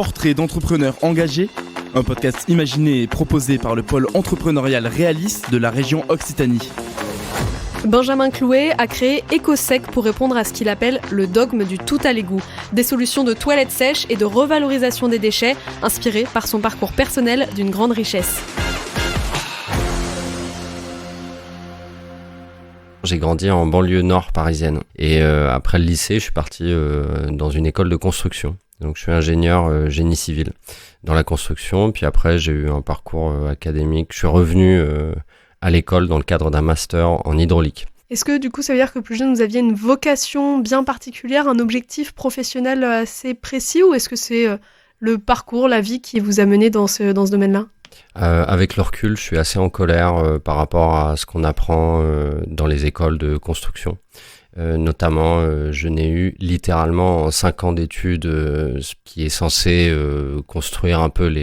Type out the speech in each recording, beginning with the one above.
Portrait d'entrepreneurs engagés, un podcast imaginé et proposé par le pôle entrepreneurial Realis de la région Occitanie. Benjamin Clouet a créé EcoSec pour répondre à ce qu'il appelle le dogme du tout à l'égout. Des solutions de toilettes sèches et de revalorisation des déchets, inspirées par son parcours personnel d'une grande richesse. J'ai grandi en banlieue nord parisienne et après le lycée, je suis parti dans une école de construction. Donc je suis ingénieur génie civil dans la construction. Puis après, j'ai eu un parcours académique. Je suis revenu à l'école dans le cadre d'un master en hydraulique. Est-ce que du coup ça veut dire que plus jeune vous aviez une vocation bien particulière, un objectif professionnel assez précis, ou est-ce que c'est le parcours, la vie qui vous a mené dans ce domaine-là ? Avec le recul, je suis assez en colère par rapport à ce qu'on apprend dans les écoles de construction. Notamment, je n'ai eu littéralement 5 ans d'études, ce qui est censé construire un peu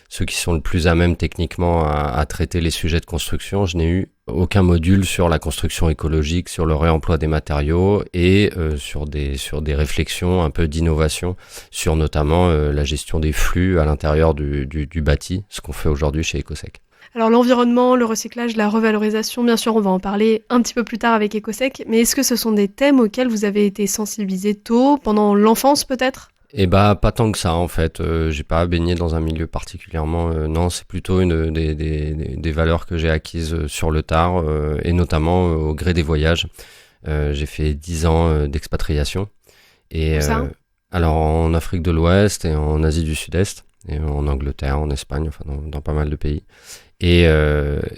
ceux qui sont le plus à même techniquement à traiter les sujets de construction. Je n'ai eu aucun module sur la construction écologique, sur le réemploi des matériaux et sur des réflexions un peu d'innovation sur notamment la gestion des flux à l'intérieur du bâti, ce qu'on fait aujourd'hui chez EcoSec. Alors l'environnement, le recyclage, la revalorisation, bien sûr on va en parler un petit peu plus tard avec EcoSec, mais est-ce que ce sont des thèmes auxquels vous avez été sensibilisé tôt, pendant l'enfance peut-être ? Pas tant que ça en fait. J'ai pas baigné dans un milieu particulièrement. Non, c'est plutôt des valeurs que j'ai acquises sur le tard et notamment au gré des voyages. J'ai fait 10 ans d'expatriation et alors en Afrique de l'Ouest et en Asie du Sud-Est et en Angleterre, en Espagne, enfin dans pas mal de pays. Et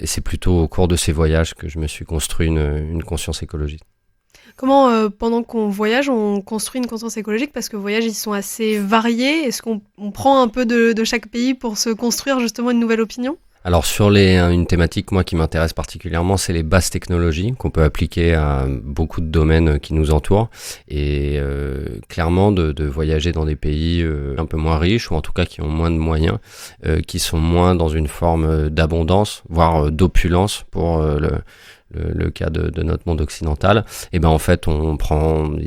c'est plutôt au cours de ces voyages que je me suis construit une conscience écologique. Comment, pendant qu'on voyage, on construit une conscience écologique ? Parce que les voyages, ils sont assez variés. Est-ce qu'on prend un peu de chaque pays pour se construire justement une nouvelle opinion ? Alors sur une thématique moi qui m'intéresse particulièrement, c'est les basses technologies qu'on peut appliquer à beaucoup de domaines qui nous entourent. Et clairement de voyager dans des pays un peu moins riches ou en tout cas qui ont moins de moyens, qui sont moins dans une forme d'abondance, voire d'opulence pour le cas de notre monde occidental, et en fait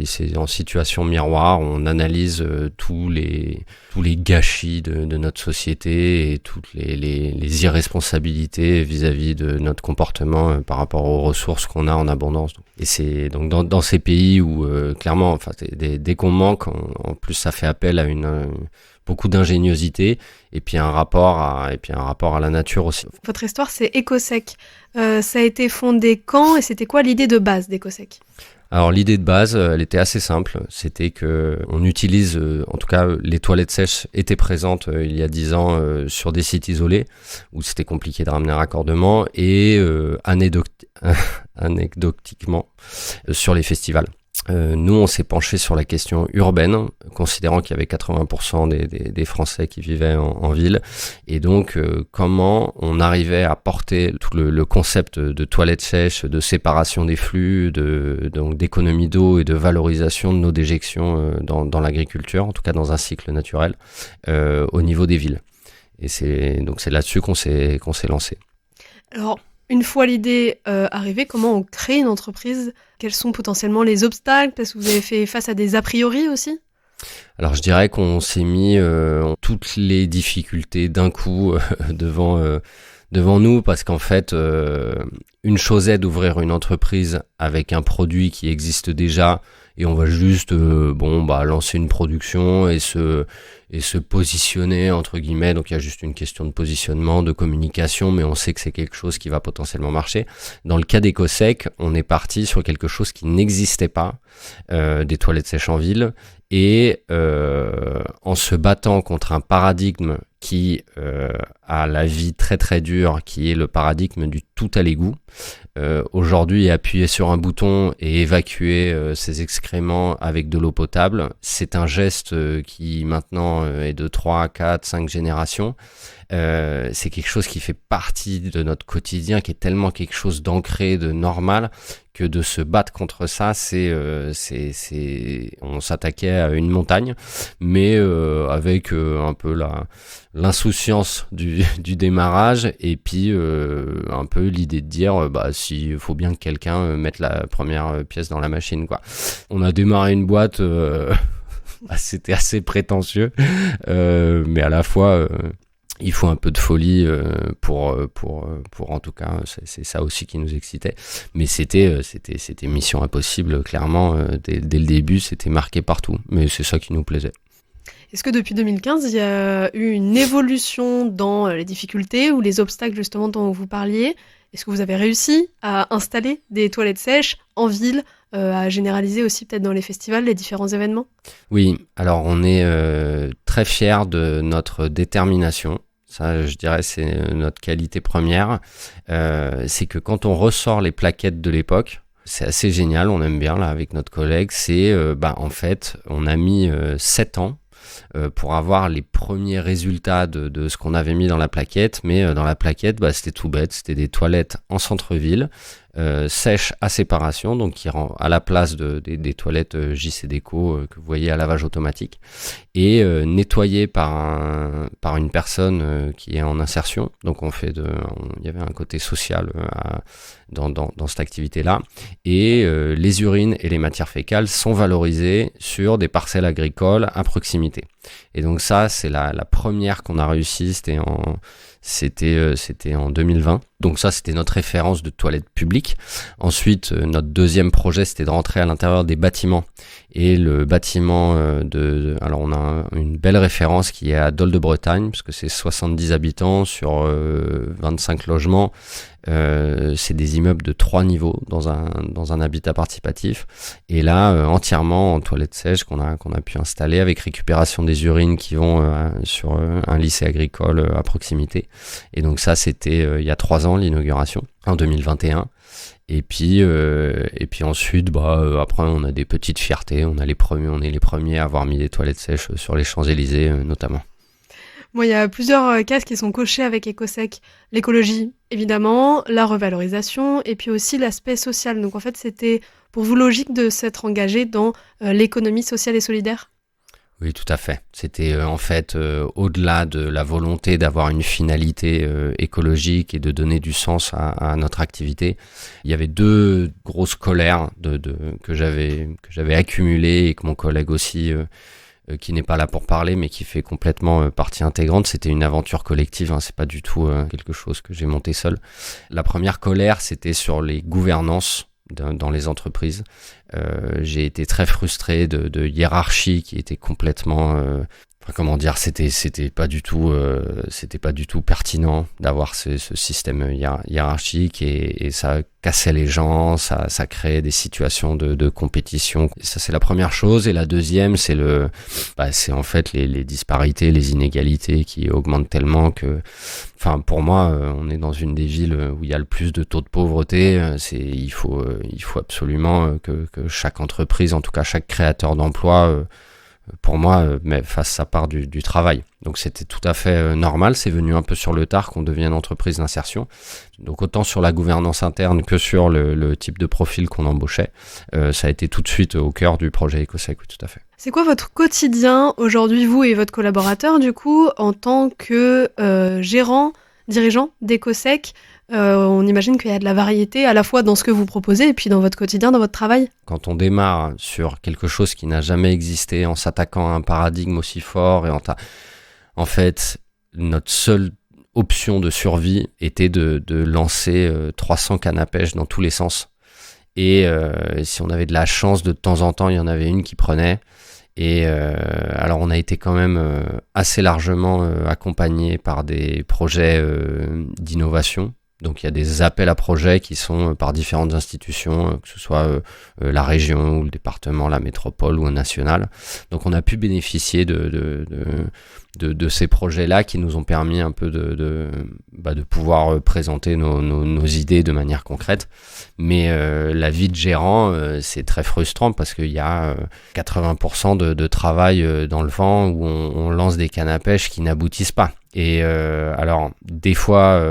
c'est en situation miroir, on analyse tous les gâchis de notre société et toutes les irresponsabilités vis-à-vis de notre comportement par rapport aux ressources qu'on a en abondance. Et c'est donc dans ces pays où clairement, dès qu'on manque, en plus ça fait appel à beaucoup d'ingéniosité et puis un rapport à la nature aussi. Votre histoire, c'est EcoSec. Ça a été fondé quand et c'était quoi l'idée de base d'EcoSec ? Alors l'idée de base, elle était assez simple. C'était que on utilise, en tout cas les toilettes sèches étaient présentes il y a 10 ans sur des sites isolés où c'était compliqué de ramener un raccordement et anecdotiquement sur les festivals. Nous, on s'est penché sur la question urbaine, considérant qu'il y avait 80% des Français qui vivaient en ville. Et donc, comment on arrivait à porter tout le concept de toilettes sèches, de séparation des flux, donc d'économie d'eau et de valorisation de nos déjections dans l'agriculture, en tout cas dans un cycle naturel, au niveau des villes. Et c'est là-dessus qu'on s'est lancé. Alors, une fois l'idée arrivée, comment on crée une entreprise ? Quels sont potentiellement les obstacles ? Est-ce que vous avez fait face à des a priori aussi ? Alors je dirais qu'on s'est mis toutes les difficultés d'un coup devant nous parce qu'en fait, une chose est d'ouvrir une entreprise avec un produit qui existe déjà et on va juste lancer une production et se positionner entre guillemets. Donc il y a juste une question de positionnement, de communication, mais on sait que c'est quelque chose qui va potentiellement marcher. Dans le cas d'EcoSec, on est parti sur quelque chose qui n'existait pas, des toilettes sèches en ville, et en se battant contre un paradigme qui a la vie très très dure, qui est le paradigme du tout à l'égout. Aujourd'hui, appuyer sur un bouton et évacuer ses excréments avec de l'eau potable, c'est un geste qui maintenant est de 3, 4, 5 générations. C'est quelque chose qui fait partie de notre quotidien, qui est tellement quelque chose d'ancré, de normal, que de se battre contre ça, on s'attaquait à une montagne, mais avec un peu l'insouciance du démarrage et puis un peu l'idée de dire s'il faut bien que quelqu'un mette la première pièce dans la machine, quoi. On a démarré une boîte c'était assez prétentieux, mais à la fois il faut un peu de folie pour en tout cas c'est ça aussi qui nous excitait, mais c'était mission impossible clairement, dès le début c'était marqué partout, mais c'est ça qui nous plaisait. Est-ce que depuis 2015, il y a eu une évolution dans les difficultés ou les obstacles justement dont vous parliez ? Est-ce que vous avez réussi à installer des toilettes sèches en ville, à généraliser aussi peut-être dans les festivals, les différents événements ? Oui, alors on est très fiers de notre détermination. Ça, je dirais, c'est notre qualité première. C'est que quand on ressort les plaquettes de l'époque, c'est assez génial, on aime bien là avec notre collègue, c'est en fait, on a mis 7 ans pour avoir les premiers résultats de ce qu'on avait mis dans la plaquette, mais dans la plaquette, c'était tout bête, c'était des toilettes en centre-ville, sèches à séparation, donc qui rend à la place des toilettes JC Déco que vous voyez à lavage automatique, et nettoyées par une personne qui est en insertion. Donc il y avait un côté social dans cette activité-là, et les urines et les matières fécales sont valorisées sur des parcelles agricoles à proximité. Et donc ça, c'est la première qu'on a réussi, c'était en 2020. Donc ça, c'était notre référence de toilettes publiques. Ensuite, notre deuxième projet, c'était de rentrer à l'intérieur des bâtiments. Et le bâtiment alors on a une belle référence qui est à Dol de Bretagne, parce que c'est 70 habitants sur 25 logements. C'est des immeubles de 3 niveaux dans un habitat participatif, et là entièrement en toilettes sèches qu'on a pu installer, avec récupération des urines qui vont sur un lycée agricole à proximité. Et donc ça, c'était il y a 3 ans l'inauguration, en 2021. Et puis ensuite, après on a des petites fiertés, on est les premiers à avoir mis des toilettes sèches sur les Champs-Élysées notamment. Bon, il y a plusieurs cases qui sont cochées avec Ecosec. L'écologie, évidemment, la revalorisation, et puis aussi l'aspect social. Donc en fait, c'était pour vous logique de s'être engagé dans l'économie sociale et solidaire ? Oui, tout à fait. C'était en fait au-delà de la volonté d'avoir une finalité écologique et de donner du sens à notre activité. Il y avait 2 grosses colères que j'avais accumulées, et que mon collègue aussi, qui n'est pas là pour parler, mais qui fait complètement partie intégrante. C'était une aventure collective, c'est pas du tout quelque chose que j'ai monté seul. La première colère, c'était sur les gouvernances dans les entreprises. J'ai été très frustré de hiérarchie qui était complètement c'était pas du tout pertinent d'avoir ce système hiérarchique, et ça cassait les gens, ça créait des situations de compétition. Et ça, c'est la première chose. Et la deuxième, c'est c'est en fait les disparités, les inégalités qui augmentent tellement que, pour moi, on est dans une des villes où il y a le plus de taux de pauvreté. Il faut absolument que chaque entreprise, en tout cas chaque créateur d'emploi, pour moi, fasse sa part du travail. Donc c'était tout à fait normal, c'est venu un peu sur le tard qu'on devienne entreprise d'insertion. Donc autant sur la gouvernance interne que sur le type de profil qu'on embauchait, ça a été tout de suite au cœur du projet Ecosec, oui, tout à fait. C'est quoi votre quotidien aujourd'hui, vous et votre collaborateur, du coup, en tant que dirigeant d'Ecosec ? On imagine qu'il y a de la variété à la fois dans ce que vous proposez et puis dans votre quotidien, dans votre travail. Quand on démarre sur quelque chose qui n'a jamais existé, en s'attaquant à un paradigme aussi fort, et en fait, notre seule option de survie était de lancer 300 cannes à pêche dans tous les sens. Et si on avait de la chance, de temps en temps, il y en avait une qui prenait. Et alors on a été quand même assez largement accompagné par des projets d'innovation. Donc il y a des appels à projets qui sont par différentes institutions, que ce soit la région ou le département, la métropole ou un national. Donc on a pu bénéficier de ces projets-là qui nous ont permis un peu de pouvoir présenter nos idées de manière concrète. Mais la vie de gérant, c'est très frustrant parce qu'il y a 80% de travail dans le vent où on lance des cannes à pêche qui n'aboutissent pas. Et alors, des fois,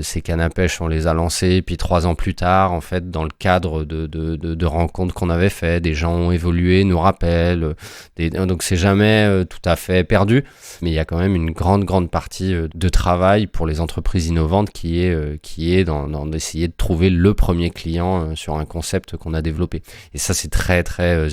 ces cannes à pêche, on les a lancées, puis 3 ans plus tard, en fait, dans le cadre de rencontres qu'on avait fait, des gens ont évolué, nous rappellent, donc c'est jamais tout à fait perdu, mais il y a quand même une grande partie de travail pour les entreprises innovantes qui est dans d'essayer de trouver le premier client sur un concept qu'on a développé. Et ça, c'est très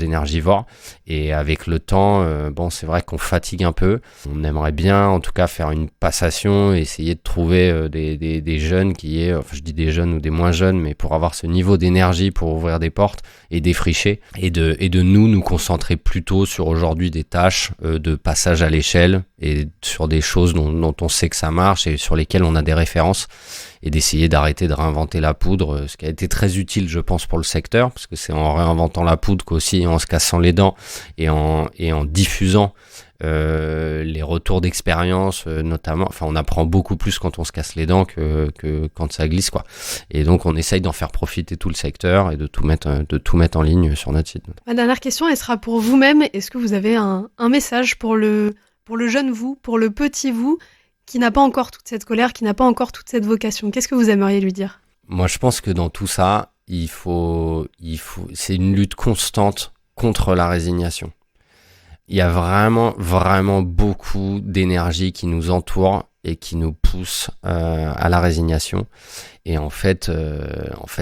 énergivore, et avec le temps, c'est vrai qu'on fatigue un peu. On aimerait bien, en tout cas, faire une passation, essayer de trouver des jeunes je dis des jeunes ou des moins jeunes, mais pour avoir ce niveau d'énergie pour ouvrir des portes et défricher, et de nous concentrer plutôt sur aujourd'hui des tâches de passage à l'échelle et sur des choses dont on sait que ça marche et sur lesquelles on a des références, et d'essayer d'arrêter de réinventer la poudre, ce qui a été très utile, je pense, pour le secteur, parce que c'est en réinventant la poudre qu'aussi en se cassant les dents et en diffusant les retours d'expérience, notamment, on apprend beaucoup plus quand on se casse les dents que quand ça glisse, quoi. Et donc on essaye d'en faire profiter tout le secteur et de tout mettre en ligne sur notre site. Ma dernière question, elle sera pour vous-même. Est-ce que vous avez un message pour le jeune vous, pour le petit vous, qui n'a pas encore toute cette colère, qui n'a pas encore toute cette vocation? Qu'est-ce que vous aimeriez lui dire? Moi, je pense que dans tout ça, c'est une lutte constante contre la résignation. Il y a vraiment beaucoup d'énergie qui nous entoure et qui nous pousse à la résignation. Et en fait,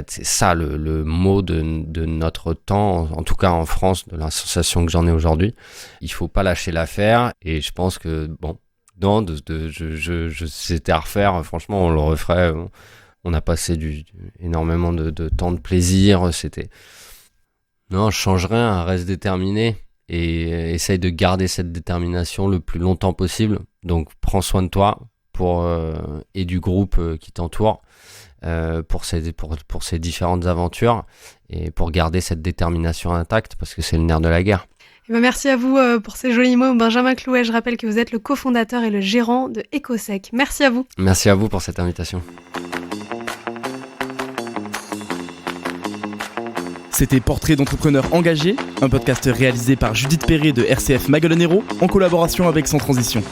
c'est ça le mot de notre temps, en tout cas en France, de la sensation que j'en ai aujourd'hui. Il faut pas lâcher l'affaire, et je pense que c'était à refaire. Franchement, on le referait. On a passé énormément de temps de plaisir. Je changerais un reste déterminé. Et essaye de garder cette détermination le plus longtemps possible. Donc prends soin de toi et du groupe qui t'entoure pour ces différentes aventures, et pour garder cette détermination intacte, parce que c'est le nerf de la guerre. Merci à vous pour ces jolis mots, Benjamin Clouet. Je rappelle que vous êtes le cofondateur et le gérant de EcoSec. Merci à vous. Merci à vous pour cette invitation. C'était Portrait d'entrepreneur engagé, un podcast réalisé par Judith Perret de RCF Maguelonero en collaboration avec Sans Transition.